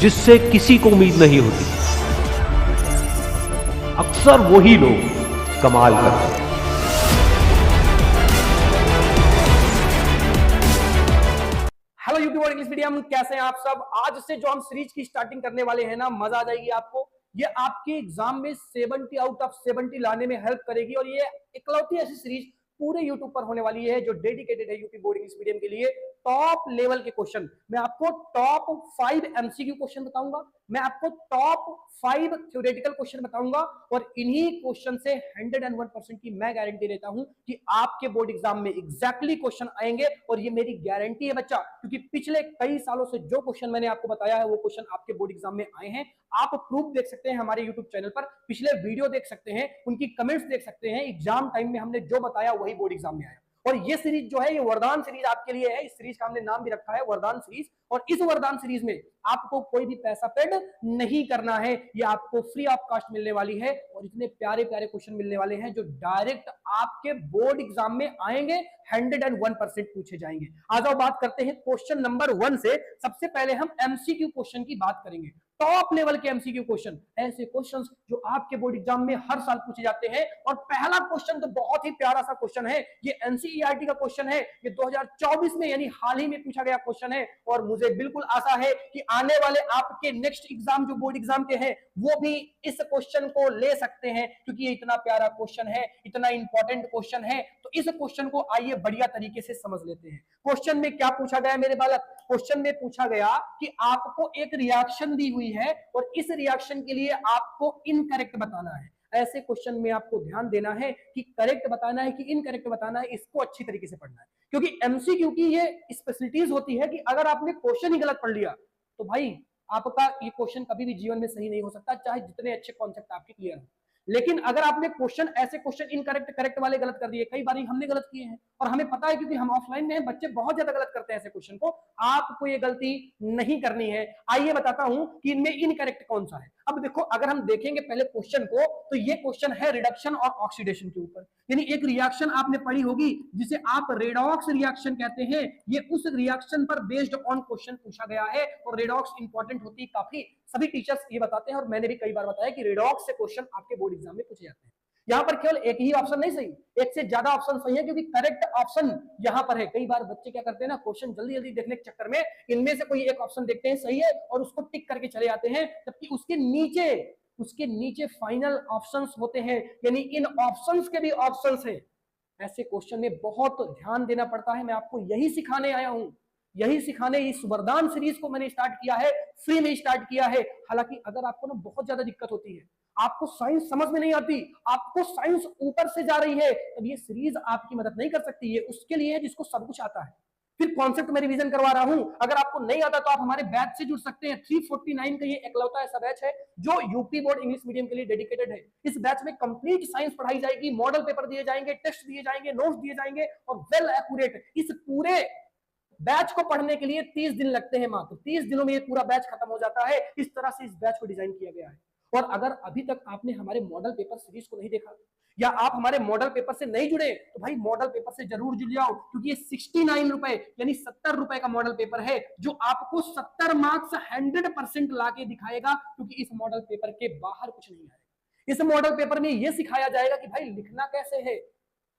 जिससे किसी को उम्मीद नहीं होती, अक्सर वही लोग कमाल करते हैं। हेलो यूट्यूब और इंग्लिश मीडियम, कैसे हैं आप सब। आज से जो हम सीरीज की स्टार्टिंग करने वाले हैं ना, मजा आ जाएगी आपको। ये आपके एग्जाम में 70 आउट ऑफ 70 लाने में हेल्प करेगी और ये इकलौती ऐसी सीरीज पूरे यूट्यूब पर होने वाली है जो डेडिकेटेड है यूपी बोर्ड इंग्लिश मीडियम के लिए। टॉप लेवल के क्वेश्चन मैं आपको टॉप 5 एमसीक्यू क्वेश्चन बताऊंगा, मैं आपको टॉप 5 थ्योरेटिकल क्वेश्चन बताऊंगा और इन्हीं क्वेश्चन से 101% की मैं गारंटी देता हूं कि आपके बोर्ड एग्जाम में एग्जैक्टली क्वेश्चन आएंगे। और ये मेरी गारंटी है बच्चा, क्योंकि पिछले कई सालों से जो क्वेश्चन मैंने आपको बताया है वो क्वेश्चन आपके बोर्ड एग्जाम में आए हैं। आप प्रूफ देख सकते हैं हमारे यूट्यूब चैनल पर, पिछले वीडियो देख सकते हैं, उनकी कमेंट्स देख सकते हैं। एग्जाम टाइम में हमने जो बताया वही बोर्ड एग्जाम में आया। और ये सीरीज जो है ये वरदान सीरीज आपके लिए है। इस सीरीज का हमने नाम भी रखा है वरदान सीरीज। और इस वरदान सीरीज में आपको कोई भी पैसा पेड नहीं करना है, ये आपको फ्री ऑफ कॉस्ट मिलने वाली है और इतने प्यारे प्यारे क्वेश्चन मिलने वाले हैं जो डायरेक्ट आपके बोर्ड एग्जाम में आएंगे, 101% पूछे जाएंगे। आ जाओ बात करते हैं क्वेश्चन नंबर 1 से। सबसे पहले हम एमसीक्यू क्वेश्चन की बात करेंगे। टॉप लेवल के एमसीक्यू क्वेश्चन, ऐसे क्वेश्चंस जो आपके बोर्ड एग्जाम में हर साल पूछे जाते हैं। और पहला क्वेश्चन तो बहुत ही प्यारा सा क्वेश्चन है, ये एनसीईआरटी का क्वेश्चन है। ये 2024 में यानी हाल ही में पूछा गया क्वेश्चन है और मुझे बिल्कुल आशा है कि आने वाले आपके नेक्स्ट एग्जाम जो बोर्ड एग्जाम के हैं वो भी इस क्वेश्चन को ले सकते हैं, क्योंकि ये इतना प्यारा क्वेश्चन है, इतना इंपॉर्टेंट क्वेश्चन है। तो इस क्वेश्चन को आइए बढ़िया तरीके से समझ लेते हैं। क्वेश्चन में क्या पूछा गया मेरे बालक? क्वेश्चन में पूछा गया कि आपको एक रिएक्शन दी हुई है और इस रिएक्शन के लिए आपको इनकरेक्ट बताना है। ऐसे क्वेश्चन में आपको ध्यान देना है कि करेक्ट बताना है कि इनकरेक्ट बताना है, इसको अच्छी तरीके से पढ़ना है। क्योंकि एमसीक्यू की ये स्पेशलिटीज होती है कि अगर आपने क्वेश्चन ही गलत पढ़ लिया तो भाई आपका ये क्वेश्चन कभी भी जीवन में सही नहीं हो सकता, चाहे जितने अच्छे कॉन्सेप्ट आपके क्लियर हो। लेकिन अगर आपने क्वेश्चन ऐसे क्वेश्चन इनकरेक्ट करेक्ट वाले गलत कर दिए, कई बार हमने गलत किए हैं और हमें पता है क्योंकि हम ऑफलाइन में हैं, बच्चे बहुत ज्यादा गलत करते हैं ऐसे क्वेश्चन को। आपको ये गलती नहीं करनी है। आइए बताता हूं कि इनमें इनकरेक्ट कौन सा है। अब देखो, अगर हम देखेंगे पहले क्वेश्चन को तो ये क्वेश्चन है रिडक्शन और ऑक्सीडेशन के ऊपर। यानी एक रिएक्शन आपने पढ़ी होगी जिसे आप रेडॉक्स रिएक्शन कहते हैं। ये उस रिएक्शन पर बेस्ड ऑन क्वेश्चन पूछा गया है और रेडॉक्स इंपॉर्टेंट होती है काफी, सभी टीचर्स ये बताते हैं और मैंने भी कई बार बताया कि रेडॉक्स से क्वेश्चन आपके बोर्ड एग्जाम में पूछे जाते हैं। यहाँ पर केवल एक ही ऑप्शन नहीं सही, एक से ज्यादा ऑप्शन सही है, क्योंकि करेक्ट ऑप्शन यहाँ पर है। कई बार बच्चे क्या करते हैं ना, क्वेश्चन जल्दी जल्दी देखने के चक्कर में इनमें से कोई एक ऑप्शन देखते हैं सही है और उसको टिक करके चले जाते हैं, जबकि उसके नीचे फाइनल ऑप्शंस होते हैं, यानी इन ऑप्शंस के भी ऑप्शंस हैं। ऐसे क्वेश्चन में बहुत ध्यान देना पड़ता है। मैं आपको यही सिखाने आया हूं, यही सिखाने इस वरदान सीरीज को मैंने स्टार्ट किया है, फ्री में स्टार्ट किया है। हालांकि अगर आपको ना बहुत ज्यादा दिक्कत होती है, आपको साइंस समझ में नहीं आती, आपको साइंस ऊपर से जा रही है, तब ये सीरीज आपकी मदद नहीं कर सकती। ये उसके लिए है जिसको सब कुछ आता है। फिर कॉन्सेप्ट में रिवीजन करवा रहा हूं। अगर आपको नहीं आता तो आप हमारे बैच से जुड़ सकते हैं। 349 का ये एकलौता ऐसा बैच है जो यूपी बोर्ड इंग्लिश मीडियम के लिए डेडिकेटेड है। इस बैच में कंप्लीट साइंस पढ़ाई जाएगी, मॉडल पेपर दिए जाएंगे, टेस्ट दिए जाएंगे, नोट्स दिए जाएंगे और वेल एक्यूरेट। इस पूरे बैच को पढ़ने के लिए 30 दिन लगते हैं मात्र। 30 दिनों में ये पूरा बैच खत्म हो जाता है। इस तरह से इस बैच को डिजाइन किया गया है। और अगर अभी तक आपने हमारे मॉडल पेपर सीरीज को नहीं देखा या आप हमारे मॉडल पेपर से नहीं जुड़े तो भाई मॉडल पेपर से जरूर जुड़ जाओ, क्योंकि ये 69 रुपए यानी 70 रुपए का मॉडल पेपर है जो आपको 70 मार्क्स 100% लाके दिखाएगा, क्योंकि इस मॉडल पेपर के बाहर कुछ नहीं आएगा। इस मॉडल पेपर में यह सिखाया जाएगा कि भाई लिखना कैसे है।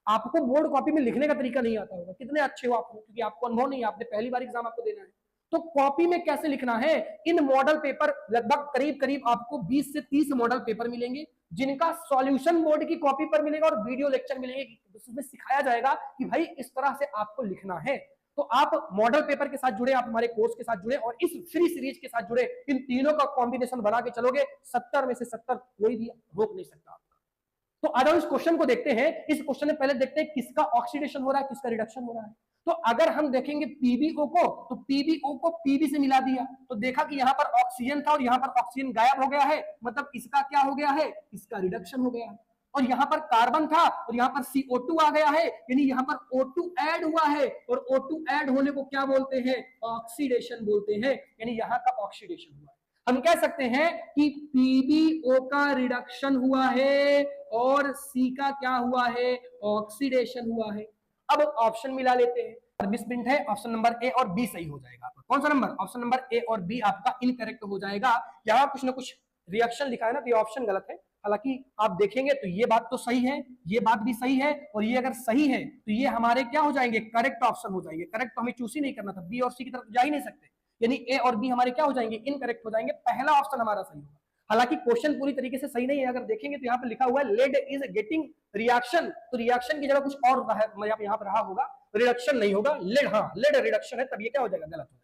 आपको बोर्ड कॉपी में लिखने का तरीका नहीं आता होगा, कितने अच्छे हो आप, क्योंकि आपको अनुभव नहीं है, आपने पहली बार एग्जाम आपको देना है। तो कॉपी में कैसे लिखना है, इन मॉडल पेपर लगभग करीब करीब आपको 20 से 30 मॉडल पेपर मिलेंगे, जिनका सॉल्यूशन बोर्ड की कॉपी पर मिलेगा और वीडियो लेक्चर मिलेंगे, जिसमें सिखाया जाएगा कि भाई इस तरह से आपको लिखना है। तो आप मॉडल पेपर के साथ जुड़े, आप हमारे कोर्स के साथ जुड़े और इस फ्री सीरीज के साथ जुड़े। इन तीनों का कॉम्बिनेशन बना के चलोगे, 70 में से 70 कोई भी रोक नहीं सकता आपका। तो आ जाओ इस क्वेश्चन को देखते हैं। इस क्वेश्चन में पहले देखते हैं किसका ऑक्सीडेशन हो रहा है, किसका रिडक्शन हो रहा है। तो अगर हम देखेंगे पीबीओ को, तो पीबीओ को पीबी से मिला दिया तो देखा कि यहां पर ऑक्सीजन था और यहां पर ऑक्सीजन गायब हो गया है, मतलब इसका क्या हो गया है, इसका रिडक्शन हो गया है। और यहां पर कार्बन था और यहां पर CO2 आ गया है, यानी यहां पर O2 ऐड हुआ है और O2 ऐड होने को क्या बोलते हैं, ऑक्सीडेशन बोलते हैं, यानी यहां का ऑक्सीडेशन हुआ है। हम कह सकते हैं कि पीबीओ का रिडक्शन हुआ है और सी का क्या हुआ है, ऑक्सीडेशन हुआ है। अब ऑप्शन मिला लेते हैं। मिसप्रिंट है, ऑप्शन नंबर ए और बी सही हो जाएगा। कौन सा नंबर? ऑप्शन नंबर ए और बी आपका इनकरेक्ट हो जाएगा। यहाँ कुछ ना कुछ रिएक्शन लिखा है ना, तो ये ऑप्शन गलत है। हालांकि आप देखेंगे तो ये बात तो सही है, ये बात भी सही है, और ये अगर सही है तो ये हमारे क्या हो जाएंगे? करेक्ट ऑप्शन हो जाएंगे। करेक्ट तो हमें चूज ही नहीं करना था, बी और सी की तरफ जा ही नहीं सकते, यानी ए और बी हमारे क्या हो जाएंगे? इनकरेक्ट हो जाएंगे। पहला ऑप्शन हमारा सही होगा। हालांकि क्वेश्चन पूरी तरीके से सही नहीं है, अगर देखेंगे तो यहाँ पर लिखा हुआ है लेड इज गेटिंग रिएक्शन, तो रिएक्शन की जगह कुछ और यहाँ पर रहा होगा, रिडक्शन नहीं होगा, लेड। हाँ, लेड रिडक्शन है, तब ये क्या हो जाएगा? गलत हो जाएगा।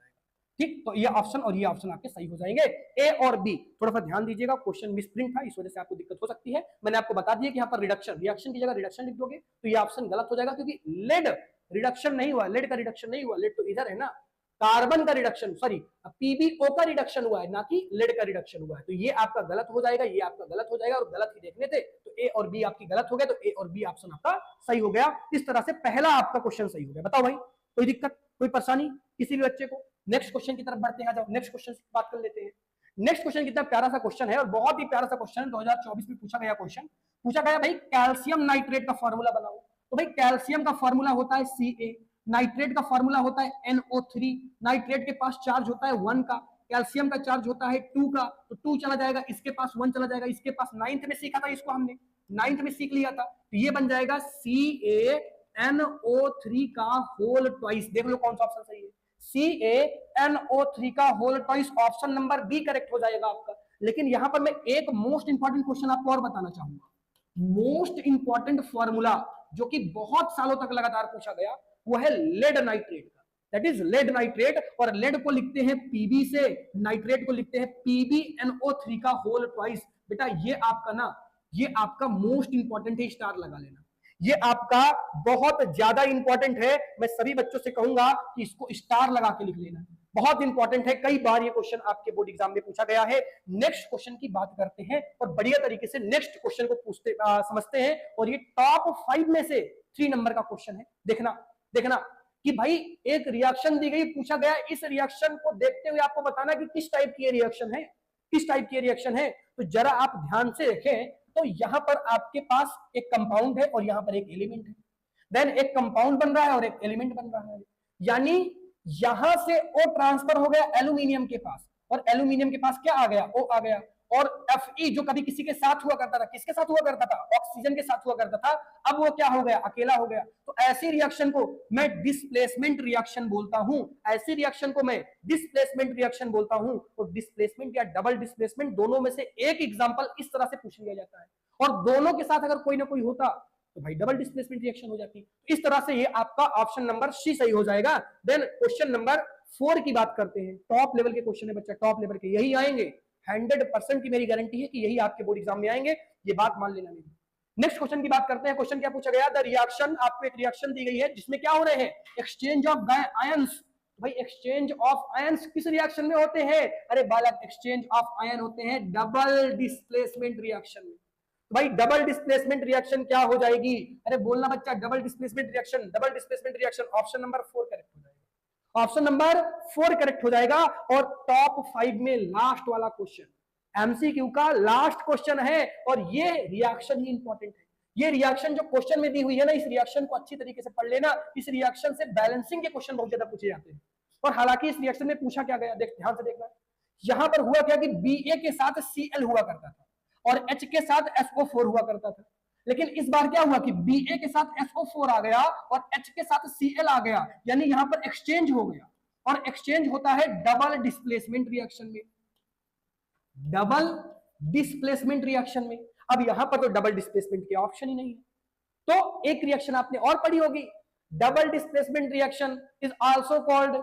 ठीक, तो ये ऑप्शन और ये ऑप्शन आपके सही हो जाएंगे, ए और बी। थोड़ा सा ध्यान दीजिएगा, क्वेश्चन मिसप्रिंट था, इस वजह से आपको दिक्कत हो सकती है। मैंने आपको बता दिया कि यहाँ पर रिडक्शन, रिएक्शन की जगह रिडक्शन लिख दोगे तो ये ऑप्शन गलत हो जाएगा, क्योंकि लेड रिडक्शन नहीं हुआ, लेड का रिडक्शन नहीं हुआ, लेड तो इधर है ना, कार्बन का रिडक्शन, सॉरी पीबीओ का रिडक्शन हुआ है, ना कि लेड का रिडक्शन हुआ है। तो ये आपका गलत हो जाएगा, ये आपका गलत हो जाएगा, और गलत ही देखने थे, तो ए और बी आपकी गलत हो गए, तो ए और बी ऑप्शन आपका सही हो गया। इस तरह से पहला आपका क्वेश्चन सही हो गया। बताओ भाई, कोई दिक्कत, कोई परेशानी किसी भी बच्चे को? नेक्स्ट क्वेश्चन की तरफ बढ़ते हैं, आ जाओ नेक्स्ट क्वेश्चन की बात कर लेते हैं। नेक्स्ट क्वेश्चन कितना प्यारा सा क्वेश्चन है, और बहुत ही प्यारा सा क्वेश्चन है, 2024 में पूछा गया क्वेश्चन। पूछा गया भाई कैल्शियम नाइट्रेट का फॉर्मूला बनाओ। तो भाई कैल्शियम का फॉर्मूला होता है Ca, नाइट्रेट का फॉर्मूला होता है NO3, नाइट्रेट के पास चार्ज होता है 1 का, कैल्शियम का चार्ज होता है 2 का, तो 2 चला जाएगा, इसके पास 1 चला जाएगा, इसके पास 9th में सीखा था, इसको हमने 9th में सीख लिया था, तो ये बन जाएगा CaNO3 का होल ट्वाइस। देख लो कौन सा ऑप्शन सही है, CaNO3 का whole twice, option number b correct हो जाएगा आपका। लेकिन यहां पर मैं एक मोस्ट इंपॉर्टेंट क्वेश्चन आपको और बताना चाहूंगा, मोस्ट इंपॉर्टेंट फॉर्मूला जो कि बहुत सालों तक लगातार पूछा गया, वो है लेड नाइट्रेट का, दैट इज लेड नाइट्रेट। और लेड को लिखते हैं पीबी से, नाइट्रेट को लिखते हैं PbNO3 का होल ट्वाइस। बेटा ये आपका ना, ये आपका मोस्ट इंपॉर्टेंट है, स्टार लगा लेना, ये आपका बहुत ज्यादा इंपॉर्टेंट है। मैं सभी बच्चों से कहूंगा कि इसको स्टार लगा के लिख लेना, बहुत इंपॉर्टेंट है। कई बार ये क्वेश्चन आपके बोर्ड एग्जाम में पूछा गया है। नेक्स्ट क्वेश्चन की बात करते हैं और बढ़िया तरीके से नेक्स्ट क्वेश्चन को पूछते समझते हैं, और ये टॉप 5 में से 3 नंबर का क्वेश्चन है। देखना कि भाई एक रिएक्शन दी गई, पूछा गया इस रिएक्शन को देखते हुए आपको बताना कि किस टाइप की रिएक्शन है, किस टाइप की रिएक्शन है। तो जरा आप ध्यान से देखें, तो यहां पर आपके पास एक कंपाउंड है और यहां पर एक एलिमेंट है, देन एक कंपाउंड बन रहा है और एक एलिमेंट बन रहा है, यानी यहां से O ट्रांसफर हो गया एल्यूमिनियम के पास, और एल्यूमिनियम के पास क्या आ गया? O आ गया। और Fe जो कभी किसी के साथ हुआ करता था, किसके साथ हुआ करता था? ऑक्सीजन के साथ हुआ करता था, अब वो क्या हो गया? अकेला हो गया। तो ऐसी रिएक्शन को मैं डिस्प्लेसमेंट रिएक्शन बोलता हूं, ऐसी रिएक्शन को मैं डिस्प्लेसमेंट रिएक्शन बोलता हूं। तो डिस्प्लेसमेंट या डबल डिस्प्लेसमेंट, दोनों में से एक एग्जांपल इस तरह से पूछ लिया जाता है, और दोनों के साथ अगर कोई ना कोई होता तो भाई डबल डिस्प्लेसमेंट रिएक्शन हो जाती। इस तरह से ये आपका ऑप्शन नंबर सी सही हो जाएगा। देन क्वेश्चन नंबर 4 की बात करते हैं। टॉप लेवल के क्वेश्चन है बच्चा, टॉप लेवल के यही आएंगे, 100% की मेरी गारंटी है कि यही आपके बोर्ड एग्जाम में आएंगे, ये बात मान लेना मेरी। नेक्स्ट क्वेश्चन की बात करते हैं। क्वेश्चन क्या पूछा गया? द रिएक्शन, आपको एक रिएक्शन दी गई है जिसमें क्या हो रहे हैं? Exchange of ions. भाई एक्सचेंज ऑफ आयंस किस रिएक्शन में होते हैं? अरे बालक, एक्सचेंज ऑफ आयन होते हैं डबल डिस्प्लेसमेंट रिएक्शन में। भाई डबल डिस्प्लेसमेंट रिएक्शन क्या हो जाएगी? अरे बोलना बच्चा, double displacement reaction, double displacement reaction, option number 4 correct हो जाएगा, ऑप्शन नंबर 4 करेक्ट हो जाएगा। और टॉप 5 में लास्ट वाला क्वेश्चन, एमसीक्यू का लास्ट क्वेश्चन है, और ये रिएक्शन ही इंपॉर्टेंट है। ये रिएक्शन जो क्वेश्चन में दी हुई है ना, इस रिएक्शन को अच्छी तरीके से पढ़ लेना। इस रिएक्शन से बैलेंसिंग के क्वेश्चन बहुत ज्यादा पूछे जाते हैं, और हालांकि इस रिएक्शन में पूछा क्या गया, देख ध्यान से देखना। यहां पर हुआ क्या कि Ba के साथ Cl हुआ करता था और H के साथ SO4 हुआ करता था, लेकिन इस बार क्या हुआ कि Ba के साथ SO4 आ गया और H के साथ Cl आ गया, यानी यहां पर एक्सचेंज हो गया, और एक्सचेंज होता है डबल डिस्प्लेसमेंट रिएक्शन में, डबल डिस्प्लेसमेंट रिएक्शन में। अब यहां पर तो डबल डिस्प्लेसमेंट के ऑप्शन ही नहीं है, तो एक रिएक्शन आपने और पढ़ी होगी, double displacement reaction is also called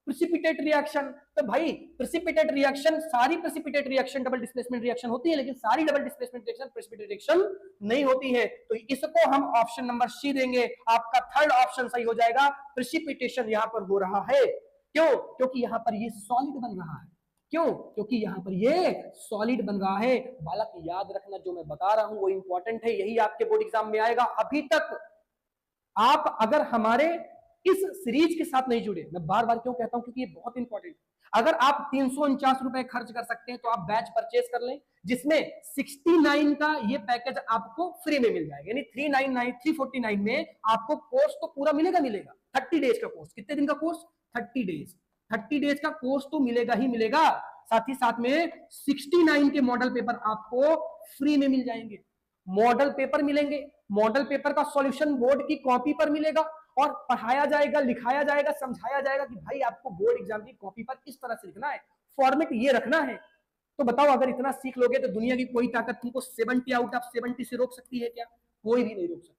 precipitate reaction. तो भाई प्रेसिपिटेट रिएक्शन, सारी precipitate reaction double displacement reaction होती है, लेकिन सारी double displacement reaction precipitate reaction नहीं होती है। तो इसको हम ऑप्शन नंबर सी देंगे, आपका थर्ड ऑप्शन सही हो जाएगा। प्रेसिपिटेशन यहां पर हो रहा है, क्यों? क्योंकि यहां पर ये सॉलिड बन रहा है। क्यों? क्योंकि यहां पर ये सॉलिड बन रहा है। बालक याद रखना, जो मैं बता रहा हूं वो इंपॉर्टेंट है, यही आपके बोर्ड एग्जाम में आएगा। अभी तक आप अगर हमारे इस सीरीज के साथ नहीं जुड़े, मैं बार बार क्यों कहता हूं, क्योंकि ये बहुत इंपॉर्टेंट है। अगर आप 349 रुपए खर्च कर सकते हैं तो आप बैच परचेज कर लें, जिसमें 69 का ये पैकेज आपको फ्री में मिल जाएगा। यानी 349 में आपको कोर्स तो पूरा मिलेगा 30 डेज का कोर्स। कितने दिन का कोर्स? 30 डेज का कोर्स तो मिलेगा ही मिलेगा, साथ ही साथ में 69 के मॉडल पेपर आपको फ्री में मिल जाएंगे। मॉडल पेपर मिलेंगे, मॉडल पेपर का सॉल्यूशन बोर्ड की कॉपी पर मिलेगा और पढ़ाया जाएगा, लिखाया जाएगा, समझाया जाएगा कि भाई आपको बोर्ड एग्जाम की कॉपी पर इस तरह से लिखना है, फॉर्मेट ये रखना है। तो बताओ, अगर इतना सीख लोगे तो दुनिया की कोई ताकत तुमको 70 आउट ऑफ 70 से रोक सकती है क्या? कोई भी नहीं रोक सकती।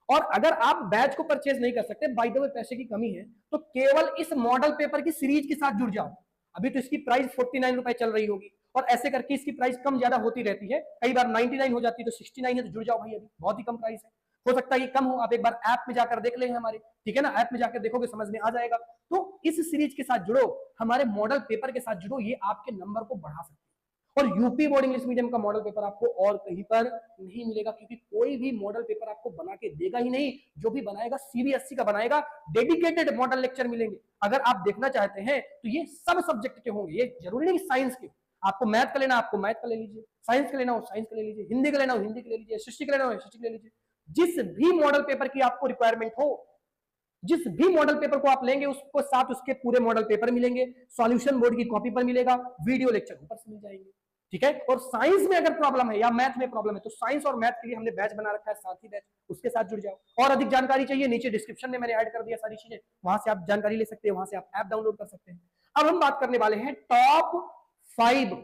और अगर आप बैच को परचेज नहीं कर सकते, बाय द वे पैसे की कमी है, तो केवल इस मॉडल पेपर की सीरीज के साथ जुड़ जाओ। अभी तो इसकी प्राइस 49 रुपए चल रही होगी और ऐसे करके इसकी प्राइस कम ज्यादा होती रहती है, कई बार 99 हो जाती है, तो 69 है, तो जुड़ जाओ भाई, अभी बहुत ही कम प्राइस है। हो सकता है कि कम हो, आप एक बार ऐप में जाकर देख ले हमारे, ठीक है ना, ऐप में जाकर देखोगे समझ में आ जाएगा। तो इस सीरीज के साथ जुड़ो, हमारे मॉडल पेपर के साथ जुड़ो, ये आपके नंबर को बढ़ा सकते हैं। और यूपी बोर्ड इंग्लिश मीडियम का मॉडल पेपर आपको और कहीं पर नहीं मिलेगा, क्योंकि कोई भी मॉडल पेपर आपको बना के देगा ही नहीं। जो भी बनाएगा सीबीएसई का बनाएगा, डेडिकेटेड मॉडल लेक्चर मिलेंगे। अगर आप देखना चाहते हैं तो ये सब सब्जेक्ट के होंगे, ये जरूरी नहीं साइंस के। आपको मैथ का लेना आपको मैथ का ले लीजिए, साइंस का लेना हो साइंस का ले लीजिए, हिंदी का लेना हो हिंदी का ले लीजिए, हिस्ट्री का लेना हो हिस्ट्री का ले लीजिए। जिस भी मॉडल पेपर की आपको रिक्वायरमेंट हो, जिस भी मॉडल पेपर को आप लेंगे उसको साथ उसके पूरे मॉडल पेपर मिलेंगे, सॉल्यूशन बोर्ड की कॉपी पर मिलेगा, वीडियो लेक्चर ऊपर से मिल जाएंगे, ठीक है। और साइंस में अगर प्रॉब्लम है या मैथ में प्रॉब्लम है तो साइंस और मैथ के लिए हमने बैच बना रखा है, साथ ही बैच, उसके साथ जुड़ जाओ। और अधिक जानकारी चाहिए, नीचे डिस्क्रिप्शन में मैंने ऐड कर दिया सारी चीजें, वहां से आप जानकारी ले सकते हैं, वहां से आप ऐप डाउनलोड कर सकते हैं। अब हम बात करने वाले हैं टॉप 5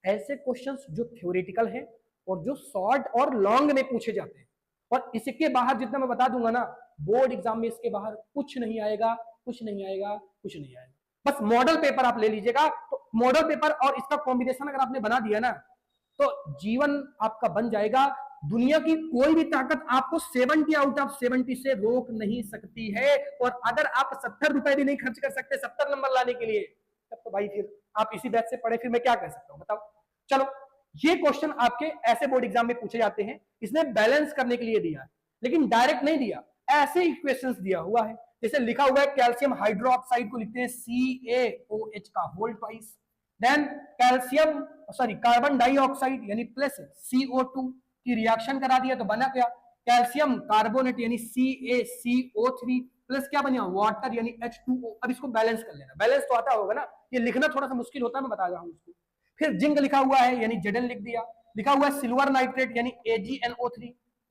ऐसे क्वेश्चंस जो थ्योरेटिकल हैं और जो शॉर्ट और लॉन्ग में पूछे जाते हैं। और इसके बाहर जितना मैं बता दूंगा ना, बोर्ड एग्जाम में इसके बाहर कुछ नहीं आएगा, कुछ नहीं आएगा, कुछ नहीं आएगा। बस मॉडल पेपर आप ले लीजिएगा, तो मॉडल पेपर और इसका कॉम्बिनेशन अगर आपने बना दिया ना, तो जीवन आपका बन जाएगा। दुनिया की कोई भी ताकत आपको 70 आउट ऑफ 70 से रोक नहीं सकती है। और अगर आप 70 रुपए भी नहीं खर्च कर सकते 70 नंबर लाने के लिए, तब तो भाई फिर आप इसी बैच से पढ़े, फिर मैं क्या कह सकता हूं बताओ। चलो, ये क्वेश्चन आपके ऐसे बोर्ड एग्जाम में पूछे जाते हैं। इसने बैलेंस करने के लिए दिया है, लेकिन डायरेक्ट नहीं दिया, ऐसे इक्वेशंस दिया हुआ है। जैसे लिखा हुआ है कैल्शियम हाइड्रोक्साइड को लिखते हैं CaOH का whole twice, then calcium carbon dioxide यानी प्लस CO2 की रिएक्शन करा दिया तो बना क्या कैल्शियम कार्बोनेट यानी CaCO3 प्लस क्या बना वाटर यानी H2O। अब इसको बैलेंस कर लेना, बैलेंस तो आता होगा ना, ये लिखना थोड़ा सा मुश्किल होता है, मैं बता रहा हूं उसको। फिर जिंक लिखा हुआ है यानी Zn लिख दिया, लिखा हुआ है सिल्वर नाइट्रेट यानी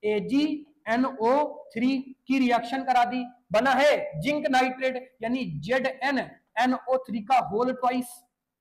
AgNO3 की रिएक्शन करा दी, बना है जिंक नाइट्रेट यानी ZnNO3 का होल ट्वाइस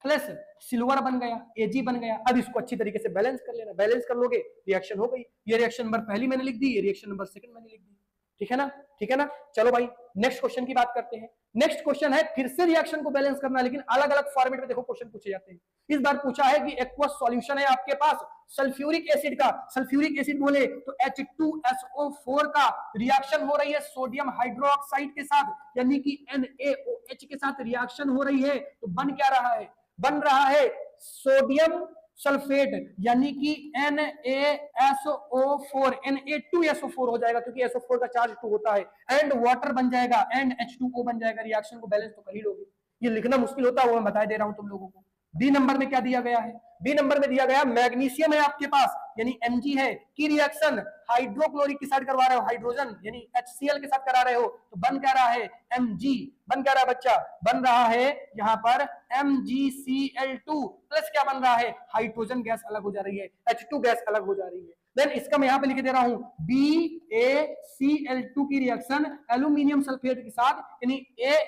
प्लस सिल्वर बन गया, Ag बन गया। अब इसको अच्छी तरीके से बैलेंस कर लेना, बैलेंस कर लोगे रिएक्शन हो गई। ये रिएक्शन नंबर पहली मैंने लिख दी, ये रिएक्शन नंबर सेकंड मैंने लिख दी, ठीक है ना, ठीक है ना। चलो भाई नेक्स्ट क्वेश्चन की बात करते हैं। नेक्स्ट क्वेश्चन है फिर से रिएक्शन को बैलेंस करना, लेकिन अलग अलग फॉर्मेट में देखो क्वेश्चन पूछे जाते हैं। इस बार पूछा है कि एक्वस सॉल्यूशन है आपके पास सल्फ्यूरिक एसिड का, सल्फ्यूरिक एसिड बोले तो H2SO4 का रिएक्शन हो रही है सोडियम हाइड्रोक्साइड के साथ, यानी कि NaOH के साथ रिएक्शन हो रही है, तो बन क्या रहा है, बन रहा है सोडियम सल्फेट यानी कि NaSO4 Na2SO4 हो जाएगा, क्योंकि SO4 का चार्ज 2 होता है, एंड वाटर बन जाएगा एंड H2O बन जाएगा। रिएक्शन को बैलेंस तो कर ही लोगे, ये लिखना मुश्किल होता है वो मैं बता दे रहा हूं तुम लोगों को। बी नंबर में क्या दिया गया है, बी नंबर में दिया गया मैग्नीशियम है आपके पास यानी Mg है, की रिएक्शन हाइड्रोक्लोरिक के साथ करवा रहे हो, हाइड्रोजन यानी HCl के साथ करा रहे हो, तो बन क्या रहा है Mg, बन क्या रहा है बच्चा, बन रहा है यहाँ पर MgCl2 प्लस क्या बन रहा है हाइड्रोजन गैस अलग हो जा रही है, H2 गैस अलग हो जा रही है। देन इसका मैं यहाँ पे लिख दे रहा हूं BaCl2 की रिएक्शन एल्यूमिनियम सल्फेट के साथ यानी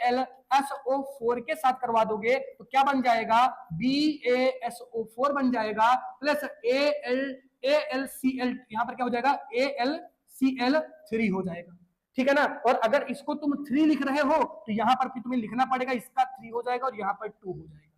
AlSO4 के साथ करवा दोगे तो क्या बन जाएगा BaSO4 बन जाएगा प्लस AlCl, यहाँ पर क्या हो जाएगा AlCl3 हो जाएगा, ठीक है ना। और अगर इसको तुम 3 लिख रहे हो तो यहाँ पर फिर तुम्हें लिखना पड़ेगा इसका 3 हो जाएगा और यहाँ पर 2 हो जाएगा,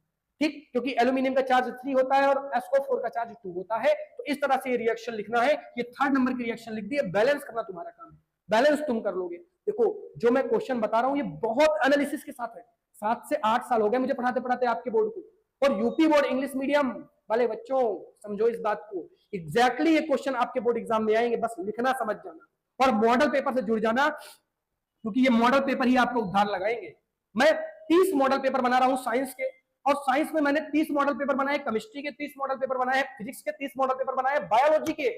ठीक, क्योंकि एल्यूमिनियम का चार्ज 3 होता है और SO4 का चार्ज 2 होता है। तो इस तरह से ये रिएक्शन लिखना है, ये 3rd नंबर की रिएक्शन लिख दी है, बैलेंस करना तुम्हारा काम है, बैलेंस तुम कर लोगे। देखो जो मैं क्वेश्चन बता रहा हूं ये बहुत एनालिसिस के साथ है, 7 से 8 साल हो गए मुझे पढ़ाते पढ़ाते आपके बोर्ड को, और यूपी बोर्ड इंग्लिश मीडियम वाले बच्चों समझो इस बात को, एग्जैक्टली ये क्वेश्चन आपके बोर्ड एग्जाम में आएंगे, बस लिखना समझ जाना और मॉडल पेपर से जुड़ जाना, क्योंकि ये मॉडल पेपर ही आपको उद्धार लगाएंगे। मैं 30 मॉडल पेपर बना रहा हूं साइंस के, और साइंस में मैंने 30 मॉडल पेपर बनाए, केमिस्ट्री के 30 मॉडल पेपर बनाए, फिजिक्स के 30 मॉडल पेपर बनाए, बायोलॉजी के।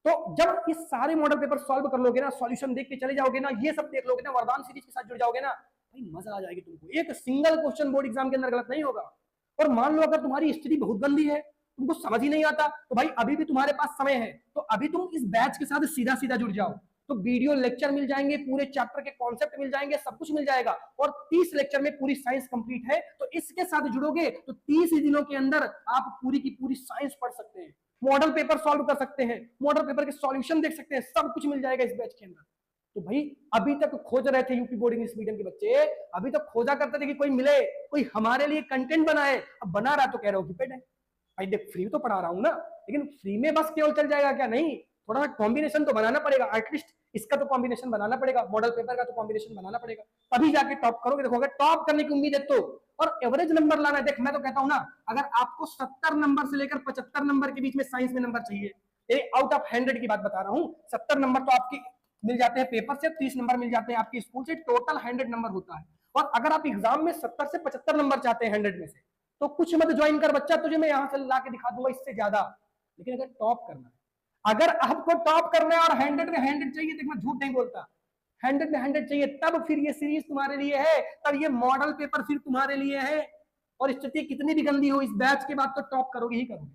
तो जब ये सारे मॉडल पेपर सॉल्व कर लोगे ना, सॉल्यूशन देख के चले जाओगे ना, ये सब देख लोगे ना, वरदान सीरीज के साथ जुड़ जाओगे ना, भाई मजा आ जाएगी तुमको। एक सिंगल क्वेश्चन बोर्ड एग्जाम के अंदर गलत नहीं होगा। और मान लो अगर तुम्हारी स्थिति बहुत गंदी है, तुमको समझ ही नहीं आता, तो भाई अभी भी तुम्हारे पास समय है, तो अभी तुम इस बैच के साथ सीधा सीधा जुड़ जाओ। तो वीडियो लेक्चर मिल जाएंगे, पूरे चैप्टर के कॉन्सेप्ट मिल जाएंगे, सब कुछ मिल जाएगा। और 30 लेक्चर में पूरी साइंस कंप्लीट है, तो इसके साथ जुड़ोगे तो 30 ही दिनों के अंदर आप पूरी की पूरी साइंस पढ़ सकते हैं, मॉडल पेपर सॉल्व कर सकते हैं, मॉडल पेपर के सॉल्यूशन देख सकते हैं, सब कुछ मिल जाएगा इस बैच के अंदर। तो भाई अभी तक खोज रहे थे यूपी बोर्ड इंग्लिश मीडियम के बच्चे, अभी तक खोजा करते थे कि कोई मिले, कोई हमारे लिए कंटेंट बनाए, अब बना रहा तो कह रहे हो कि पेड है। भाई देख फ्री तो पढ़ा रहा हूं ना, लेकिन फ्री में बस केवल चल जाएगा क्या? नहीं, थोड़ा सा कॉम्बिनेशन तो बनाना पड़ेगा, एटलीस्ट इसका तो कॉम्बिनेशन बनाना पड़ेगा, मॉडल पेपर का तो कॉम्बिनेशन बनाना पड़ेगा, तभी जाके टॉप करोगे। देखो अगर टॉप करने की उम्मीद है तो, और एवरेज नंबर लाना है, देख मैं तो कहता हूं ना, अगर आपको 70 नंबर से लेकर 75 नंबर के बीच में साइंस में नंबर चाहिए, आउट ऑफ 100 की बात बता रहा हूं, 70 नंबर तो आपके मिल जाते हैं पेपर से, 30 नंबर मिल जाते हैं आपके स्कूल से, टोटल 100 नंबर होता है। और अगर आप एग्जाम में 70 से 75 नंबर चाहते हैं 100 में से, तो कुछ मत ज्वाइन कर बच्चा, तुझे मैं यहां से ला के दिखा दूंगा इससे ज्यादा। लेकिन अगर टॉप करना है, अगर आपको टॉप करना है और 100 में 100 चाहिए, तो मैं झूठ नहीं बोलता, 100 में 100 चाहिए, तब फिर ये सीरीज तुम्हारे लिए है, तब ये मॉडल पेपर फिर तुम्हारे लिए है। और स्थिति कितनी भी गंदी हो, इस बैच के बाद तो टॉप करोगे ही करोगे।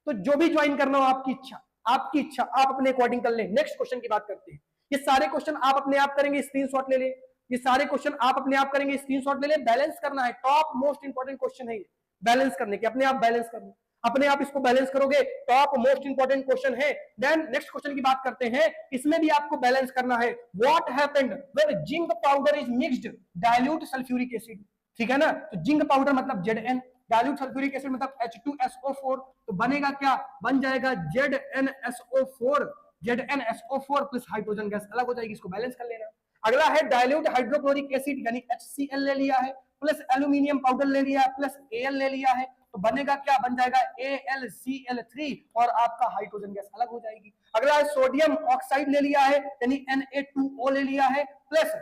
तो जो भी ज्वाइन करना हो आपकी इच्छा, आपकी इच्छा, आप अपने अकॉर्डिंग कर लें। नेक्स्ट क्वेश्चन की बात करते हैं। ये सारे क्वेश्चन आप अपने आप करेंगे, स्क्रीनशॉट ले ले, ये सारे क्वेश्चन आप अपने आप करेंगे, स्क्रीनशॉट ले ले। बैलेंस करना है, टॉप मोस्ट इंपॉर्टेंट क्वेश्चन है ये, बैलेंस करने के, अपने आप बैलेंस करना, अपने आप इसको बैलेंस करोगे, टॉप मोस्ट इंपॉर्टेंट क्वेश्चन है। देन नेक्स्ट क्वेश्चन की बात करते हैं, इसमें भी आपको बैलेंस करना है। What happened when zinc powder is mixed dilute sulphuric acid, ठीक है ना? तो जिंक पाउडर मतलब Zn, डाइल्यूट सल्फ्यूरिक एसिड मतलब H2SO4, तो बनेगा क्या? बन जाएगा ZnSO4, ZnSO4 plus hydrogen gas अलग हो जाएगी, इसको बैलेंस कर लेना। अगला है डाइल्यूट हाइड्रोक्लोरिक एसिड यानी HCl ले लिया है, प्लस एल्यूमिनियम पाउडर ले लिया है, प्लस Al ले लिया है, तो बनेगा क्या? बन जाएगा AlCl3 और आपका हाइड्रोजन गैस अलग हो जाएगी। अगला है सोडियम ऑक्साइड ले लिया है यानी Na2O ले लिया है, प्लस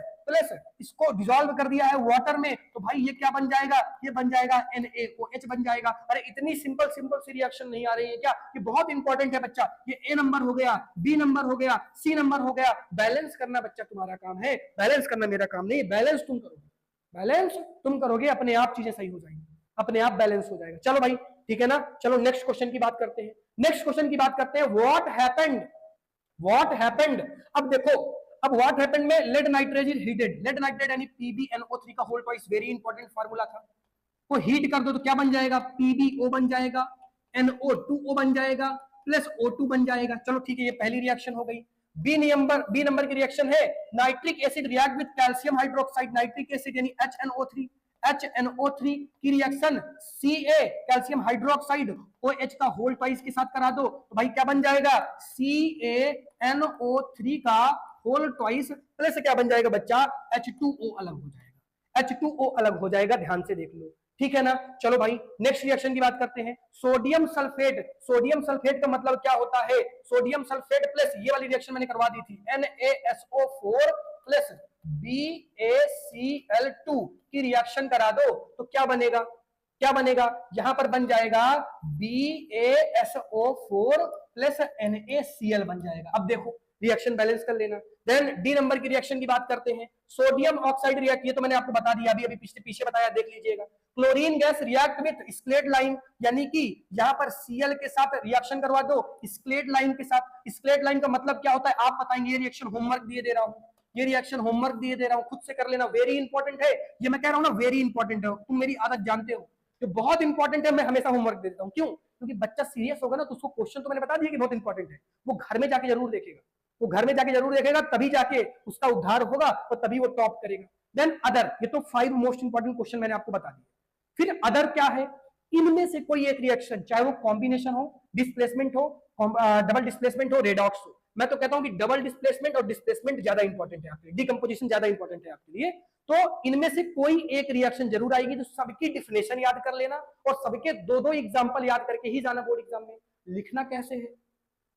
इसको डिसॉल्व कर दिया है वाटर में, तो भाई ये क्या बन जाएगा? ये बन जाएगा NaOH बन जाएगा। अरे इतनी सिंपल सी रिएक्शन नहीं आ रही है क्या? ये बहुत इंपॉर्टेंट है बच्चा। ये A नंबर हो गया, B नंबर हो गया, C नंबर हो गया। बैलेंस करना बच्चा तुम्हारा काम है, बैलेंस करना मेरा काम नहीं। बैलेंस तुम करोगे, बैलेंस तुम करोगे, अपने आप चीजें सही हो जाएंगी, अपने आप बैलेंस हो जाएगा। चलो भाई ठीक है ना, चलो नेक्स्ट क्वेश्चन की बात करते हैं। नेक्स्ट क्वेश्चन की बात करते हैं, व्हाट हैपेंड। अब देखो, अब व्हाट हैपेंड में lead nitrate is heated, lead nitrate यानी PbNO3 का whole twice, very important formula था। वो हीट कर दो तो क्या बन जाएगा? PbO बन जाएगा, NO2O बन जाएगा, प्लस O2 बन जाएगा। चलो ठीक है, ये पहली रिएक्शन हो गई। बी नंबर की रिएक्शन है, nitric acid react with calcium hydroxide, nitric acid यानी HNO3 की reaction Ca calcium hydroxide OH का होल ट्वाइस के साथ करा दो, तो भाई क्या बन जाएगा? CaNO3 का होल ट्वाइस प्लस क्या बन जाएगा बच्चा? H2O अलग हो जाएगा, H2O अलग हो जाएगा, ध्यान से देख लो, ठीक है ना? चलो भाई नेक्स्ट रिएक्शन की बात करते हैं। सोडियम सल्फेट का मतलब क्या होता है? सोडियम सल्फेट प्लस ये वाली रिएक्शन मैंने करवा दी थी, NaSO4 प्लस BaCl2 की रिएक्शन करा दो, तो क्या बनेगा? क्या बनेगा? यहां पर बन जाएगा BaSO4 प्लस NaCl बन जाएगा। अब देखो रिएक्शन बैलेंस कर लेना। देन डी नंबर की रिएक्शन की बात करते हैं, सोडियम ऑक्साइड रिएक्ट, ये तो मैंने आपको बता दिया, अभी पीछे बताया, देख लीजिएगा। Chlorine gas react with slaked lime, यानी कि यहां पर Cl के साथ रिएक्शन करवा दो स्क्लेट लाइन के साथ। स्क्लेट लाइन का मतलब क्या होता है आप बताएंगे? ये रिएक्शन होमवर्क दिए दे रहा हूं, ये रिएक्शन होमवर्क दिए दे रहा हूं, खुद से कर लेना, वेरी इंपॉर्टेंट है। ये मैं कह रहा हूं ना, वेरी इंपॉर्टेंट है, तुम मेरी आदत जानते हो, जो बहुत इंपॉर्टेंट है, मैं हमेशा होमवर्क दे देता हूं। क्यों? क्योंकि बच्चा सीरियस होगा ना, तो उसको क्वेश्चन तो मैंने बता दिया कि बहुत इंपॉर्टेंट है, वो घर में जाके जरूर देखेगा, वो घर में जाके जरूर देखेगा, तभी जाके उसका उद्धार होगा और तभी वो टॉप करेगा। देन अदर, ये तो 5 मोस्ट इंपॉर्टेंट क्वेश्चन मैंने आपको बता दिया। फिर अदर क्या है? इनमें से कोई एक रिएक्शन, चाहे वो कॉम्बिनेशन हो, डिस्प्लेसमेंट हो, डबल डिस्प्लेसमेंट हो, रेडॉक्स हो। मैं तो कहता हूं कि डबल डिस्प्लेसमेंट और डिस्प्लेसमेंट ज्यादा इंपॉर्टेंट है आपके लिए, डिकम्पोजिशन ज्यादा इंपॉर्टेंट है आपके लिए। तो इनमें से कोई एक रिएक्शन जरूर आएगी, तो सबकी डिफिनेशन याद कर लेना और सबके दो एग्जांपल याद करके ही जाना बोर्ड एग्जाम में। लिखना कैसे है,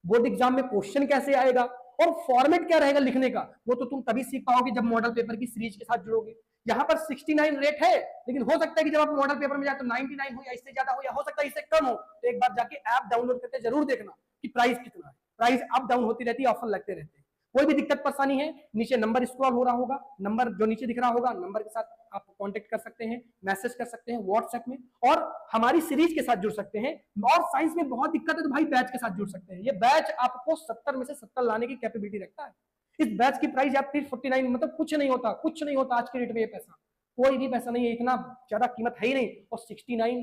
बोर्ड एग्जाम में क्वेश्चन कैसे आएगा और फॉर्मेट क्या रहेगा लिखने का, वो तो तुम तभी सीख पाओगे जब मॉडल पेपर की सीरीज के साथ जुड़ोगे। यहाँ पर 69 रेट है, लेकिन हो सकता है कि जब आप मॉडल पेपर में जाए तो 99 हो या इससे ज्यादा हो या हो सकता है इससे कम हो। तो एक बार जाके ऐप डाउनलोड करके जरूर देखना कि प्राइस कितना है। प्राइस अप डाउन होती रहती है, ऑफर लगते रहते हैं। कोई भी दिक्कत परेशानी है, नीचे नंबर स्क्रॉल हो रहा होगा, नंबर जो नीचे दिख रहा होगा, नंबर के साथ आप कांटेक्ट कर सकते हैं, मैसेज कर सकते हैं व्हाट्सएप में, और हमारी सीरीज के साथ जुड़ सकते हैं। और साइंस में बहुत दिक्कत है तो भाई बैच के साथ जुड़ सकते हैं। ये बैच आपको 70 में से 70 लाने की कैपेबिलिटी रखता है। इस बैच की प्राइस आप 349, मतलब कुछ नहीं होता, कुछ नहीं होता आज के रेट में। ये पैसा कोई भी पैसा नहीं है, इतना ज्यादा कीमत है ही नहीं। और 69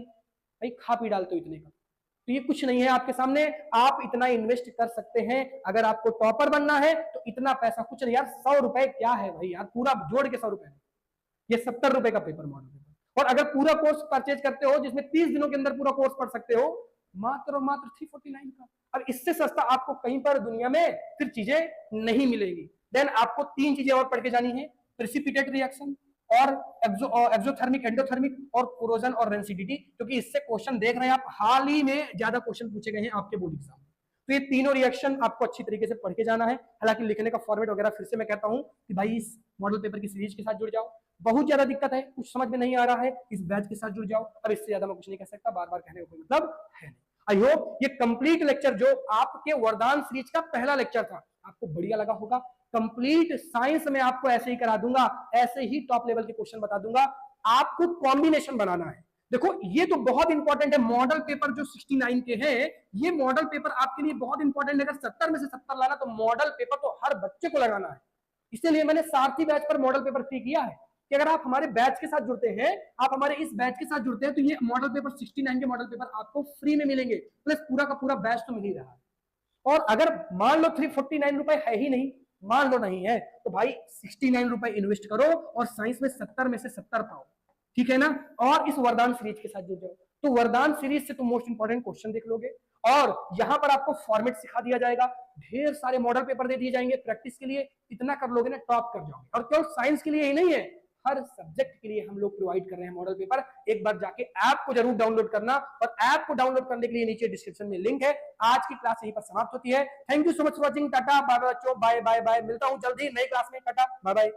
भाई खा पी डालते हो इतने का, तो ये कुछ नहीं है आपके सामने। आप इतना इन्वेस्ट कर सकते हैं। अगर आपको टॉपर बनना है तो इतना पैसा कुछ नहीं यार। 100 रुपए क्या है भाई यार, पूरा जोड़ के 100 रुपए। ये 70 रुपए का पेपर मॉडल पेपर। और अगर पूरा कोर्स परचेज करते हो जिसमें 30 दिनों के अंदर पूरा कोर्स पढ़ सकते हो, मात्र और मात्र 349 का। अब इससे सस्ता आपको कहीं पर दुनिया में फिर चीजें नहीं मिलेगी। देन आपको 3 चीजें और पढ़ के जानी है, प्रेसिपिटेट रिएक्शन और एक्सोथर्मिक, एंडोथर्मिक और कोरोजन और रेंसिडिटी, क्योंकि इससे क्वेश्चन देख रहे हैं आप, हाल ही में ज्यादा क्वेश्चन पूछे गए हैं आपके बोर्ड एग्जाम में। तो ये तीनों रिएक्शन आपको अच्छी तरीके से पढ़ के जाना है। हालांकि लिखने का फॉर्मेट वगैरह फिर से मैं कहता हूं कि भाई इस मॉडल पेपर की सीरीज के साथ जुड़ जाओ। बहुत ज्यादा दिक्कत है, कुछ समझ में नहीं आ रहा है, इस बैच के साथ जुड़ जाओ। अब इससे ज्यादा मैं कुछ नहीं कह सकता, बार बार कहने का कोई मतलब है नहीं। आई होप ये कंप्लीट लेक्चर जो आपके वरदान सीरीज का पहला लेक्चर था आपको बढ़िया लगा होगा। कंप्लीट साइंस में आपको ऐसे ही करा दूंगा, ऐसे ही टॉप लेवल के क्वेश्चन बता दूंगा। आपको कॉम्बिनेशन बनाना है। देखो ये तो बहुत इंपॉर्टेंट है, मॉडल पेपर जो 69 के हैं, ये मॉडल पेपर आपके लिए बहुत इंपॉर्टेंट है। अगर 70 में से 70 लाना तो मॉडल पेपर तो हर बच्चे को लगाना है। इसलिए मैंने सारथी बैच पर मॉडल पेपर फ्री किया है कि अगर आप हमारे बैच के साथ जुड़ते हैं, आप हमारे इस बैच के साथ जुड़ते हैं, तो ये मॉडल पेपर 69 के मॉडल पेपर आपको फ्री में मिलेंगे, प्लस पूरा का पूरा बैच तो मिल ही रहा है। और अगर मान लो 349 रुपए है ही नहीं, मान लो नहीं है, तो भाई 69 रुपए इन्वेस्ट करो और साइंस में 70 में से 70 पाओ, ठीक है ना। और इस वरदान सीरीज के साथ जुड़ जाओ, तो वरदान सीरीज से तुम मोस्ट इंपॉर्टेंट क्वेश्चन देख लोगे। और यहां पर आपको फॉर्मेट सिखा दिया जाएगा, ढेर सारे मॉडल पेपर दे दिए जाएंगे प्रैक्टिस के लिए। इतना कर लोगे ना, टॉप कर जाओगे। और केवल साइंस के लिए ही नहीं है, हर सब्जेक्ट के लिए हम लोग प्रोवाइड कर रहे हैं मॉडल पेपर। एक बार जाके ऐप को जरूर डाउनलोड करना, और ऐप को डाउनलोड करने के लिए नीचे डिस्क्रिप्शन में लिंक है। आज की क्लास यहीं पर समाप्त होती है। Thank you so much for watching. Tata bye bye बच्चों, बाय बाय बाय। मिलता हूं जल्दी नई क्लास में। Tata bye bye.